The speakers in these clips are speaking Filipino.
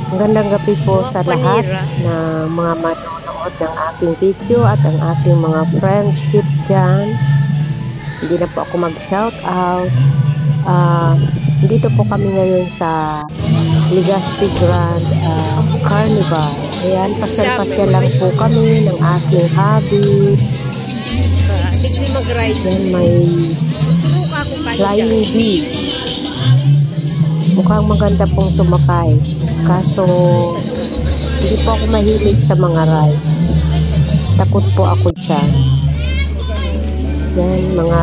Magandang gabi po Mga sa lahat panira. na mga manonood ng aking video at ang aking mga friendship dyan. Hindi na po ako mag-shout out. Dito po kami ngayon sa Legazpi Grand Carnival. Ayan, pasyal-pasyal lang po kami ng aking hobby. Tigli mag-rice. Yan, may Suka ko kasi flying bee. Mukhang maganda pong sumakay. Kaso, hindi po ako mahilig sa mga rides. Takot po ako dyan. Yan, mga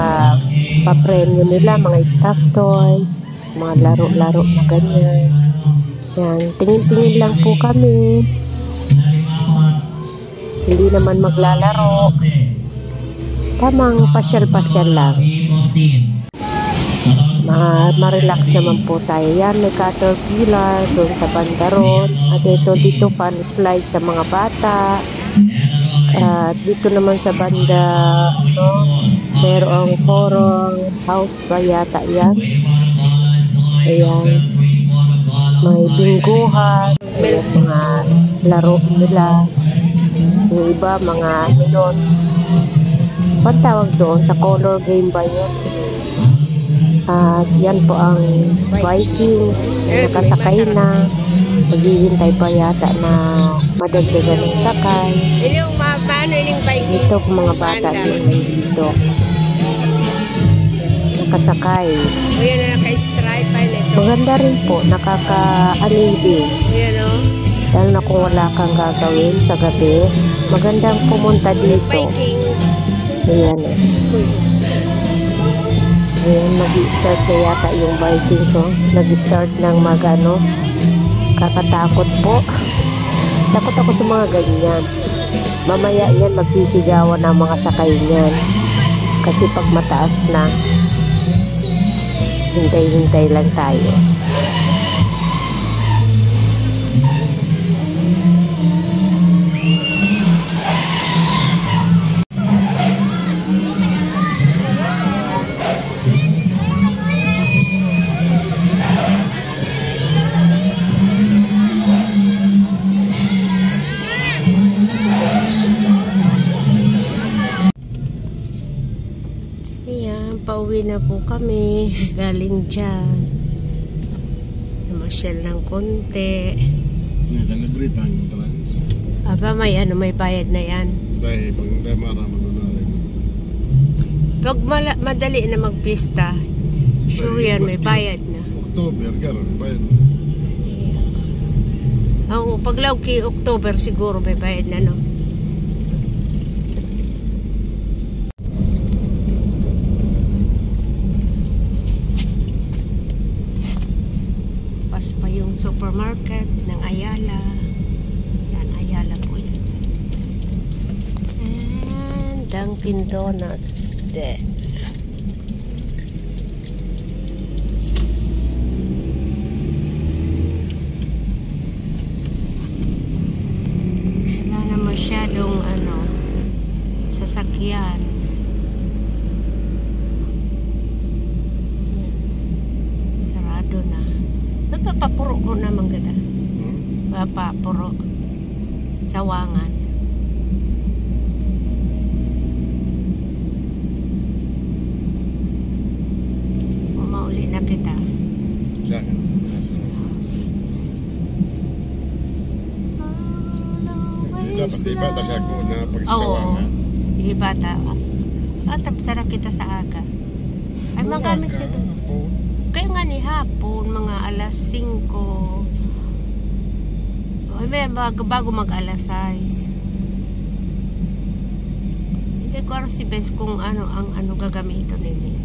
papremyo nila, mga stuff toys, mga laro-laro na ganyan. Yan, tingin-tingin lang po kami. Hindi naman maglalaro. Tamang pasyal-pasyal lang. Ma-relax naman po tayo. Yan, may caterpillar doon sa bandaron. At dito fun slide sa mga bata. At dito naman sa banda, merong horror house ba yata yan. Ayan. May bingguhan. Ayan, mga laro nila. Yung iba, mga doon. Pantawag doon sa color game ba yun? At yan po ang Vikings na nakasakay na. Maghihintay pa yata na madagdagan ng sakay. Yung paano yung Vikings? Dito po mga bata dito. Nakasakay. O yan na naka-stripe pa nito. Maganda rin po. Nakaka-alibing. Ayan o. Dahil na kung wala kang gagawin sa gabi, magandang pumunta dito. Vikings. Ayan eh. Ayan, mag-start na yata yung Vikings, oh. Nag-start ng mag-ano. Kakatakot po. Takot ako sa mga ganyan. Mamaya yan, magsisigawan ng mga sakay niyan. Kasi pag mataas na, hintay-hintay lang tayo. Ayan, pauwi na po kami. Galing dyan. Namasyal ng konti. Delivery pa yung trans. Aba, may bayad na yan. Dahil pag hindi maramang rin. Pag madali na magpista, sure yan, may bayad na. October, gano'n, may bayad na. Oo, pag lauki October siguro may bayad na, no? Pas pa yung supermarket ng Ayala. Yan, Ayala po yan. And Dunkin Donuts there. Wala na masyadong sasakyan. Sarado na. Papapuro ko naman ganda. Papapuro. Sawangan. Mauli na kita. Diyan. Dapat di bata siya ko na pagsasawangan. Di bata. Sarap kita sa aga. Ay, magamit siya doon. Kaya nga ni hapon, mga alas 5. Ay, bago mag alas 6. Hindi ko alam si Benz kung ang gagamitin nila.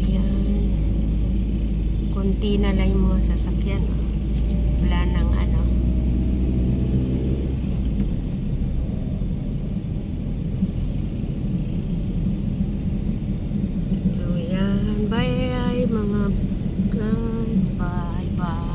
Ayan. Kunti na lang yung mga sasakyan. Wala nang So, yan. Bye, mga guys. Bye, bye.